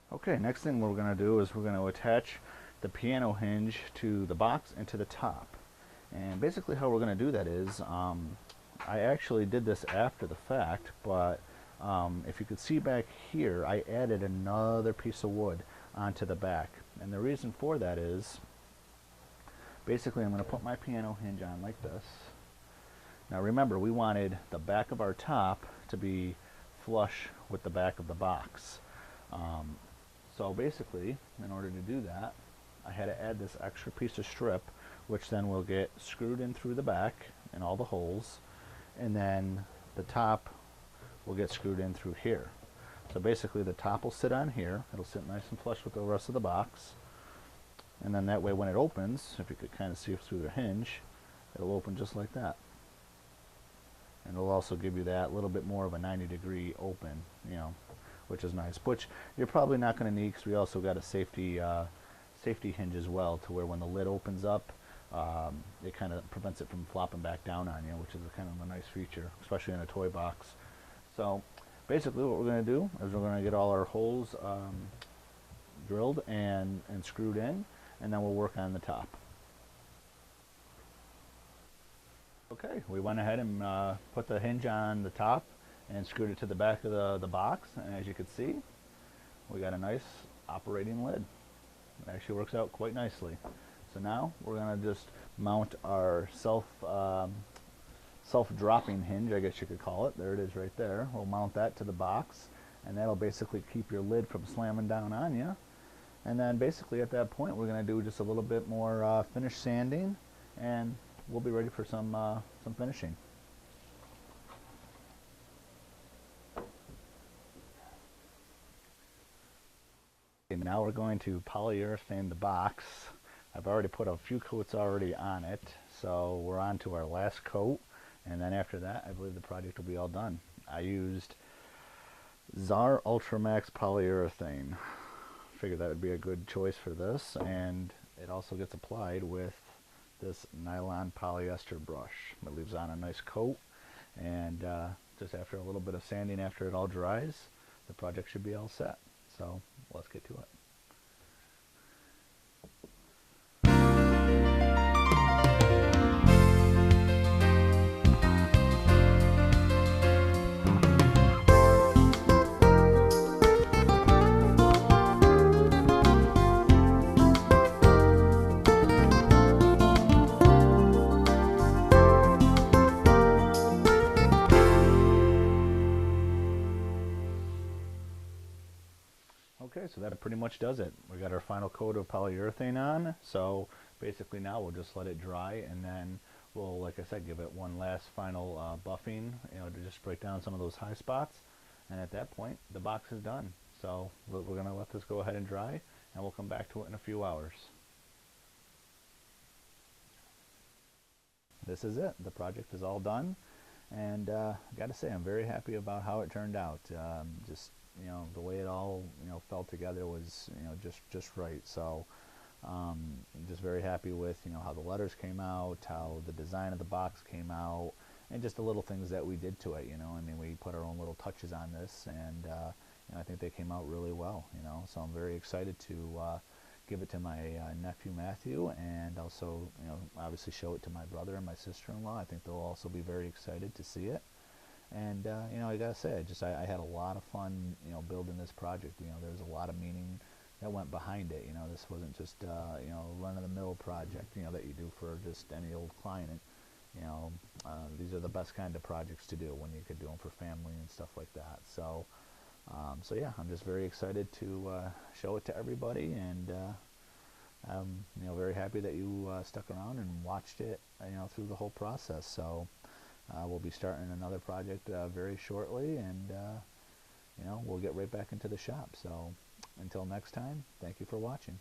Okay, next thing we're going to do is we're going to attach the piano hinge to the box and to the top. And basically how we're going to do that is, I actually did this after the fact, but if you could see back here, I added another piece of wood onto the back. And the reason for that is, basically I'm going to put my piano hinge on like this. Now remember, we wanted the back of our top to be flush with the back of the box. So basically, in order to do that, I had to add this extra piece of strip, which then will get screwed in through the back in all the holes, and then the top will get screwed in through here. So basically the top will sit on here, it'll sit nice and flush with the rest of the box, and then that way when it opens, if you could kind of see through the hinge, it'll open just like that. And it'll also give you that little bit more of a 90-degree open, which is nice. Which you're probably not going to need, because we also got a safety hinge as well, to where when the lid opens up, it kind of prevents it from flopping back down on you, which is kind of a nice feature, especially in a toy box. So basically what we're going to do is we're going to get all our holes drilled and screwed in, and then we'll work on the top. Okay, we went ahead and put the hinge on the top and screwed it to the back of the box, and as you can see, we got a nice operating lid. It actually works out quite nicely. So now we're going to just mount our self-dropping hinge, I guess you could call it. There it is right there. We'll mount that to the box, and that'll basically keep your lid from slamming down on you. And then basically at that point we're going to do just a little bit more finish sanding, and we'll be ready for some finishing. Okay, now we're going to polyurethane the box. I've already put a few coats already on it, so we're on to our last coat, and then after that I believe the project will be all done. I used Czar Ultramax polyurethane. Figured that would be a good choice for this, and it also gets applied with this nylon polyester brush. It leaves on a nice coat, and just after a little bit of sanding after it all dries, the project should be all set. So let's get to it. Okay, so that pretty much does it. We got our final coat of polyurethane on, so basically now we'll just let it dry, and then we'll, like I said, give it one last final buffing, to just break down some of those high spots, and at that point the box is done. So we're going to let this go ahead and dry, and we'll come back to it in a few hours. This is it. The project is all done, and I got to say I'm very happy about how it turned out. Just the way it all fell together was just right. So I'm just very happy with how the letters came out, how the design of the box came out, and just the little things that we did to it. I mean, we put our own little touches on this, and I think they came out really well. So I'm very excited to give it to my nephew Matthew, and also obviously show it to my brother and my sister-in-law. I think they'll also be very excited to see it. And I gotta say, I had a lot of fun building this project. There was a lot of meaning that went behind it. This wasn't just run-of-the-mill project that you do for just any old client. These are the best kind of projects to do when you could do them for family and stuff like that. So yeah, I'm just very excited to show it to everybody, and I'm very happy that you stuck around and watched it through the whole process. So we'll be starting another project very shortly, and we'll get right back into the shop. So until next time, thank you for watching.